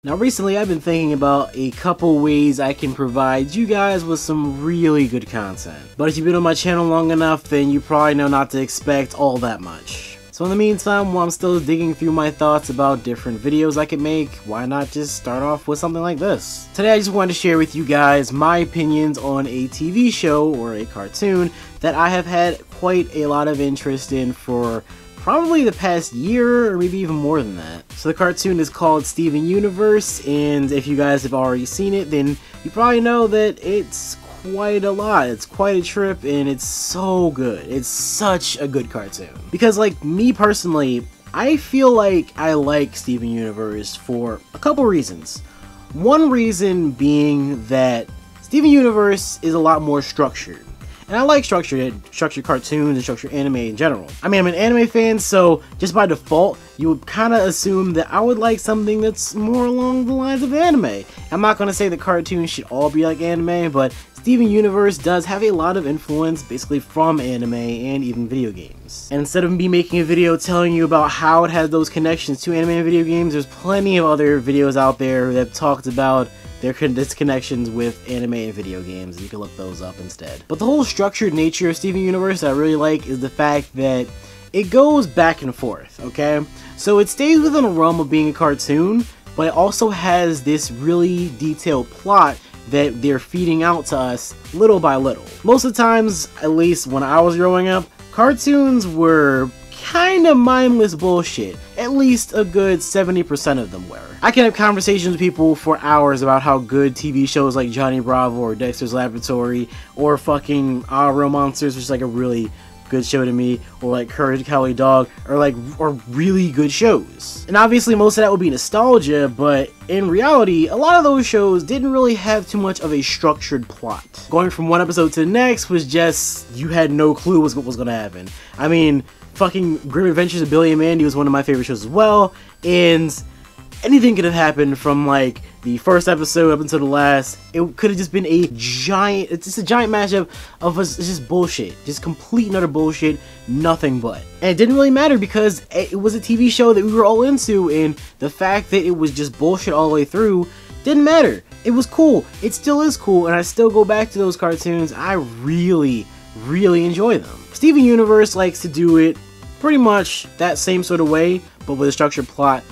Now recently I've been thinking about a couple ways I can provide you guys with some really good content. But if you've been on my channel long enough, then you probably know not to expect all that much. So in the meantime, while I'm still digging through my thoughts about different videos I could make, why not just start off with something like this? Today I just wanted to share with you guys my opinions on a TV show or a cartoon that I have had quite a lot of interest in for probably the past year, or maybe even more than that. So the cartoon is called Steven Universe, and if you guys have already seen it, then you probably know that it's quite a lot. It's quite a trip, and it's so good. It's such a good cartoon. Because, like, me personally, I feel like I like Steven Universe for a couple reasons. One reason being that Steven Universe is a lot more structured. And I like structured cartoons and structured anime in general. I mean, I'm an anime fan, so just by default, you would kind of assume that I would like something that's more along the lines of anime. I'm not going to say that cartoons should all be like anime, but Steven Universe does have a lot of influence basically from anime and even video games. And instead of me making a video telling you about how it has those connections to anime and video games, there's plenty of other videos out there that talked about their disconnections with anime and video games. You can look those up instead. But the whole structured nature of Steven Universe that I really like is the fact that it goes back and forth, okay? So it stays within a realm of being a cartoon, but it also has this really detailed plot that they're feeding out to us little by little. Most of the times, at least when I was growing up, cartoons were kind of mindless bullshit. At least a good 70% of them were. I can have conversations with people for hours about how good TV shows like Johnny Bravo or Dexter's Laboratory or fucking Real Monsters, which is like a really good show to me, or like Courage the Cowardly Dog, are really good shows. And obviously most of that would be nostalgia, but in reality, a lot of those shows didn't really have too much of a structured plot. Going from one episode to the next was just, you had no clue what was gonna happen. I mean, fucking Grim Adventures of Billy and Mandy was one of my favorite shows as well, and anything could have happened from like the first episode up until the last. It could have just been a giant, it's just a giant mashup of us. It's just bullshit, just complete and utter bullshit, nothing but. And it didn't really matter because it was a TV show that we were all into, and the fact that it was just bullshit all the way through didn't matter. It was cool, it still is cool, and I still go back to those cartoons. I really enjoy them. Steven Universe likes to do it pretty much that same sort of way, but with a structured plot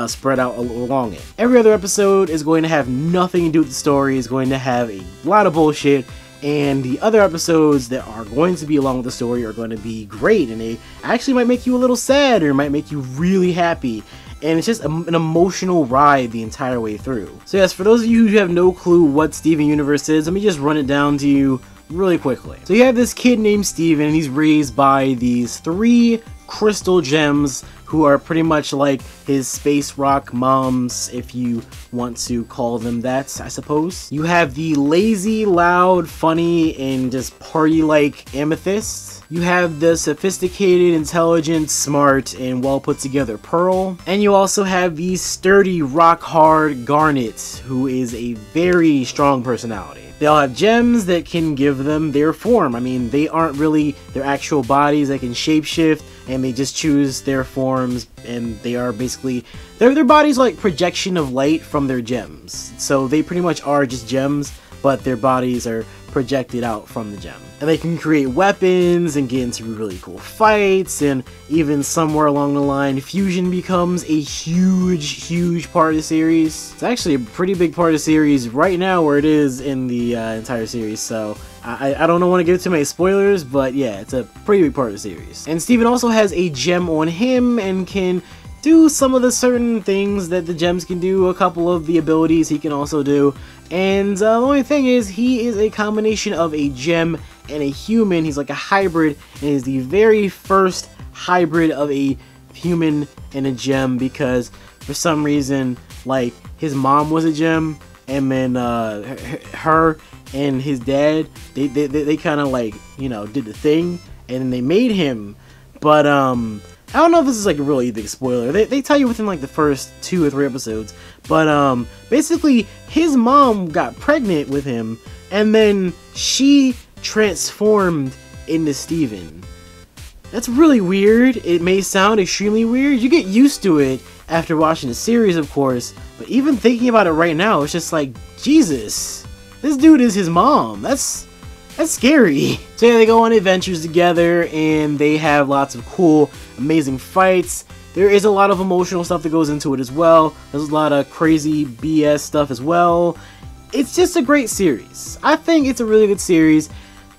spread out along it. Every other episode is going to have nothing to do with the story, is going to have a lot of bullshit, and the other episodes that are going to be along with the story are going to be great, and they actually might make you a little sad or might make you really happy. And it's just an emotional ride the entire way through. So yes, for those of you who have no clue what Steven Universe is, let me just run it down to you really quickly. So you have this kid named Steven, and he's raised by these 3 crystal gems who are pretty much like his space rock moms, if you want to call them that, I suppose. You have the lazy, loud, funny, and just party-like Amethyst. You have the sophisticated, intelligent, smart, and well put together Pearl. And you also have the sturdy, rock-hard Garnet, who is a very strong personality. They all have gems that can give them their form. I mean, they aren't really their actual bodies. They can shapeshift, and they just choose their forms, and they are basically, their bodies like projection of light from their gems. So they pretty much are just gems, but their bodies are projected out from the gem. And they can create weapons and get into really cool fights, and even somewhere along the line, fusion becomes a huge part of the series. It's actually a pretty big part of the series right now where it is in the entire series, so I don't want to give too many spoilers, but yeah, it's a pretty big part of the series. And Steven also has a gem on him and can do some of the certain things that the gems can do, a couple of the abilities he can also do. And the only thing is, he is a combination of a gem and a human. He's like a hybrid, and is the very first hybrid of a human and a gem, because for some reason, like, his mom was a gem, and then her and his dad, they kind of like, you know, did the thing, and then they made him. But I don't know if this is like a really big spoiler. They tell you within like the first 2 or 3 episodes. But basically his mom got pregnant with him, and then she transformed into Steven. That's really weird. It may sound extremely weird. You get used to it, after watching the series, of course, but even thinking about it right now, it's just like, Jesus, this dude is his mom. That's scary. So yeah, they go on adventures together, and they have lots of cool, amazing fights. There is a lot of emotional stuff that goes into it as well. There's a lot of crazy BS stuff as well. It's just a great series. I think it's a really good series.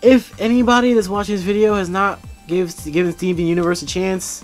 If anybody that's watching this video has not given Steven Universe a chance,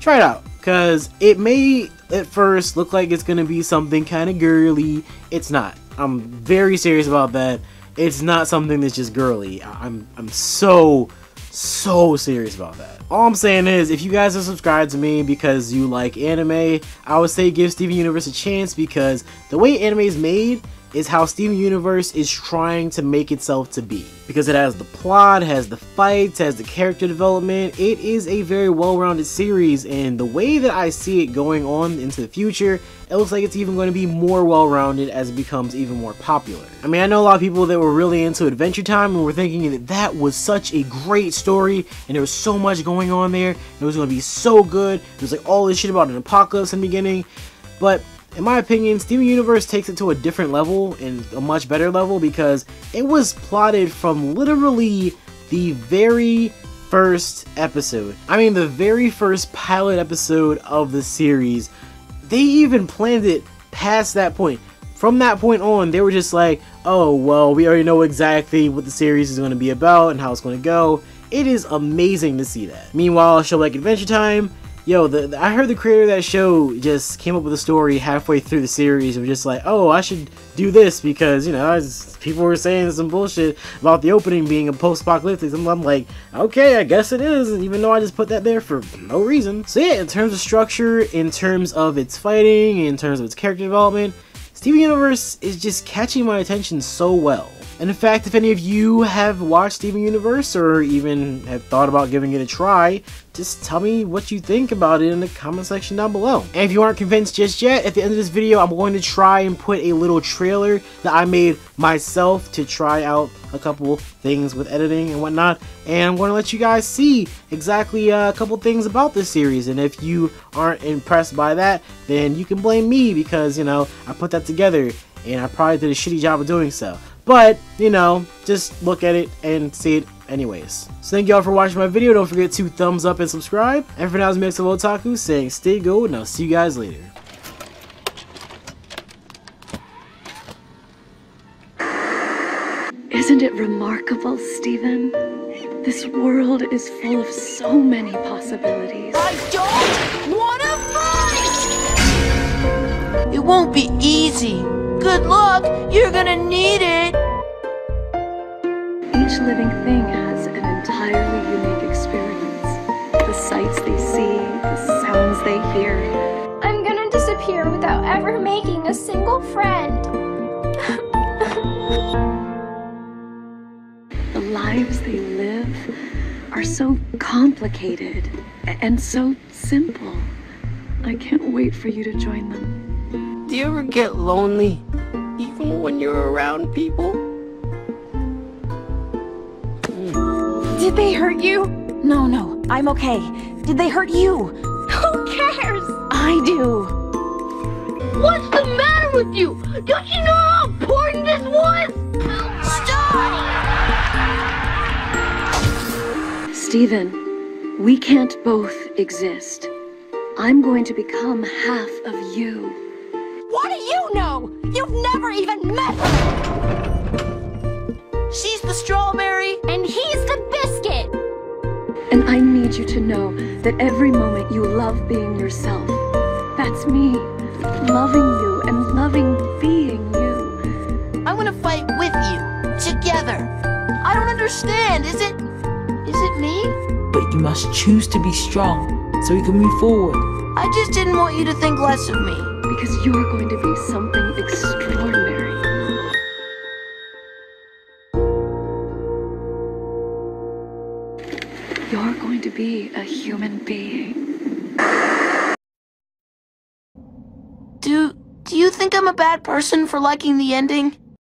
try it out. Because it may at first look like it's going to be something kind of girly. It's not. I'm very serious about that. It's not something that's just girly. I'm so serious about that. All I'm saying is, if you guys are subscribed to me because you like anime, I would say give Steven Universe a chance, because the way anime is made is how Steven Universe is trying to make itself to be. Because it has the plot, has the fights, has the character development. It is a very well-rounded series, and the way that I see it going on into the future, it looks like it's even going to be more well-rounded as it becomes even more popular. I mean, I know a lot of people that were really into Adventure Time and were thinking that that was such a great story, and there was so much going on there, it was going to be so good. It was like all this shit about an apocalypse in the beginning, but in my opinion, Steven Universe takes it to a different level, and a much better level, because it was plotted from literally the very first episode. I mean, the very first pilot episode of the series. They even planned it past that point. From that point on, they were just like, oh, well, we already know exactly what the series is going to be about and how it's going to go. It is amazing to see that. Meanwhile, a show like Adventure Time, yo, I heard the creator of that show just came up with a story halfway through the series and was just like, oh, I should do this because, you know, people were saying some bullshit about the opening being a post-apocalyptic. I'm like, okay, I guess it is, even though I just put that there for no reason. So yeah, in terms of structure, in terms of its fighting, in terms of its character development, Steven Universe is just catching my attention so well. And in fact, if any of you have watched Steven Universe or even have thought about giving it a try, just tell me what you think about it in the comment section down below. And if you aren't convinced just yet, at the end of this video, I'm going to try and put a little trailer that I made myself to try out a couple things with editing and whatnot. And I'm going to let you guys see exactly a couple things about this series. And if you aren't impressed by that, then you can blame me because, you know, I put that together and I probably did a shitty job of doing so. But, you know, just look at it and see it anyways. So thank y'all for watching my video. Don't forget to thumbs up and subscribe. And for now, it's NextLevelOtaku saying stay gold, and I'll see you guys later. Isn't it remarkable, Steven? This world is full of so many possibilities. I don't want to fight! It won't be easy. Good luck, you're gonna need it! Each living thing has an entirely unique experience. The sights they see, the sounds they hear. I'm gonna disappear without ever making a single friend. The lives they live are so complicated and so simple. I can't wait for you to join them. Do you ever get lonely, even when you're around people? Did they hurt you? No, I'm okay. Did they hurt you? Who cares? I do. What's the matter with you? Don't you know how important this was? Stop! Steven, we can't both exist. I'm going to become half of you. What do you know? You've never even met her! She's the strawberry, And he's the biscuit! And I need you to know that every moment you love being yourself. That's me, loving you and loving being you. I want to fight with you, together. I don't understand, is it me? But you must choose to be strong so you can move forward. I just didn't want you to think less of me. Because you're going to be something extraordinary. You're going to be a human being. Do you think I'm a bad person for liking the ending?